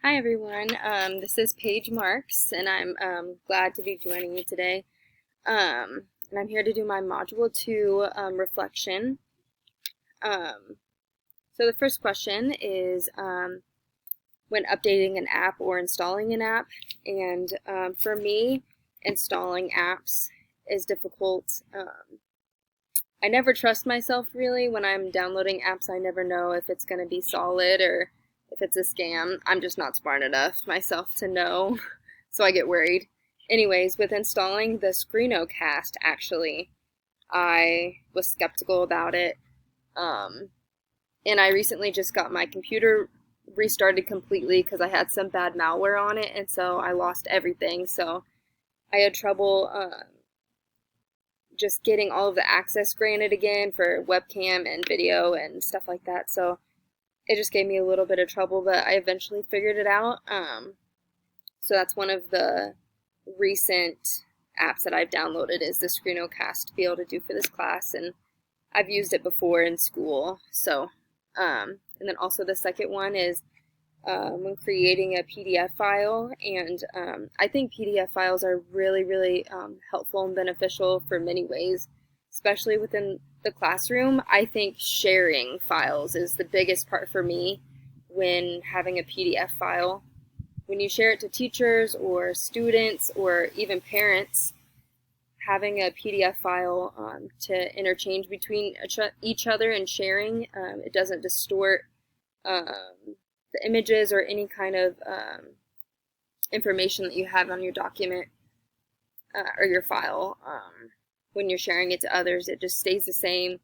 Hi everyone, this is Paige Marks, and I'm glad to be joining you today. And I'm here to do my Module 2 reflection. So the first question is when updating an app or installing an app, and for me, installing apps is difficult. I never trust myself really when I'm downloading apps. I never know if it's going to be solid or if it's a scam. I'm just not smart enough myself to know, so I get worried. Anyways, with installing the screenocast, actually, I was skeptical about it. And I recently just got my computer restarted completely because I had some bad malware on it, and so I lost everything. So I had trouble just getting all of the access granted again for webcam and video and stuff like that. So it just gave me a little bit of trouble, but I eventually figured it out. So that's one of the recent apps that I've downloaded is the Screenocast to be able to do for this class, and I've used it before in school. So, and then also the second one is when creating a PDF file, and I think PDF files are really helpful and beneficial for many ways, especially within the classroom. I think sharing files is the biggest part for me when having a PDF file. When you share it to teachers or students or even parents, having a PDF file to interchange between each other and sharing, it doesn't distort the images or any kind of information that you have on your document or your file. When you're sharing it to others, it just stays the same.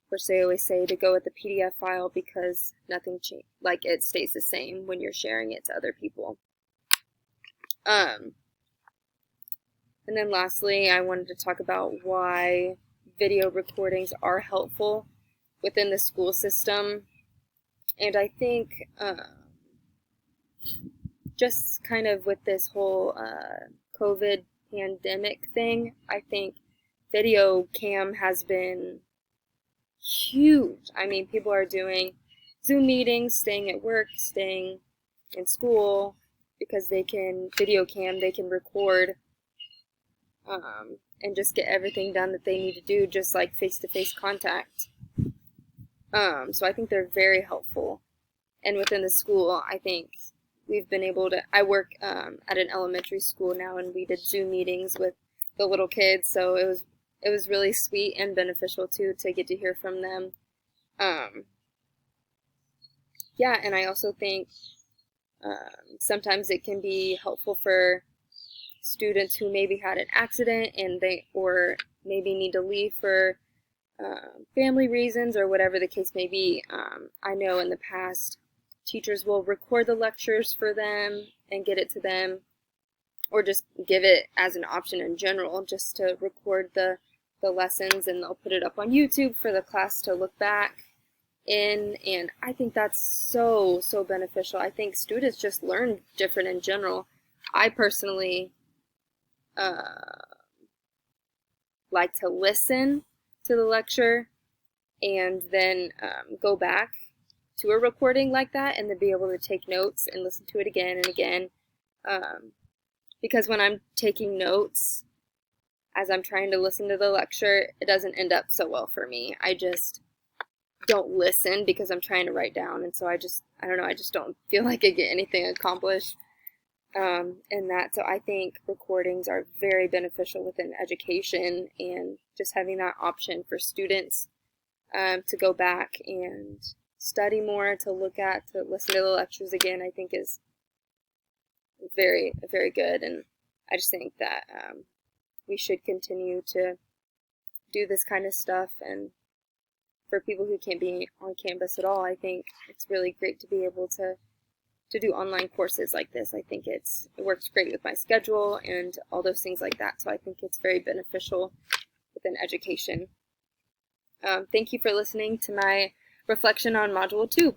Which they always say to go with the PDF file because nothing like it stays the same when you're sharing it to other people. And then lastly, I wanted to talk about why video recordings are helpful within the school system. And I think just kind of with this whole COVID pandemic thing, I think video cam has been huge. I mean, people are doing Zoom meetings, staying at work, staying in school, because they can video cam, they can record, and just get everything done that they need to do, just like face-to-face contact. So I think they're very helpful. And within the school, I think we've been able to, I work at an elementary school now, and we did Zoom meetings with the little kids, so it was really sweet and beneficial too to get to hear from them. Yeah, and I also think sometimes it can be helpful for students who maybe had an accident and or maybe need to leave for family reasons or whatever the case may be. I know in the past teachers will record the lectures for them and get it to them, or just give it as an option in general, just to record the lessons, and they'll put it up on YouTube for the class to look back in. And I think that's so beneficial. I think students just learn different in general. I personally like to listen to the lecture and then go back to a recording like that, and then be able to take notes and listen to it again and again. Because when I'm taking notes as I'm trying to listen to the lecture, it doesn't end up so well for me. I just don't listen because I'm trying to write down, and so I don't know, I just don't feel like I get anything accomplished in that. So I think recordings are very beneficial within education, and just having that option for students to go back and study more, to look at, to listen to the lectures again, I think is very good. And I just think that we should continue to do this kind of stuff. And for people who can't be on campus at all, I think it's really great to be able to do online courses like this. I think it works great with my schedule and all those things like that. So I think it's very beneficial within education. Thank you for listening to my reflection on Module 2.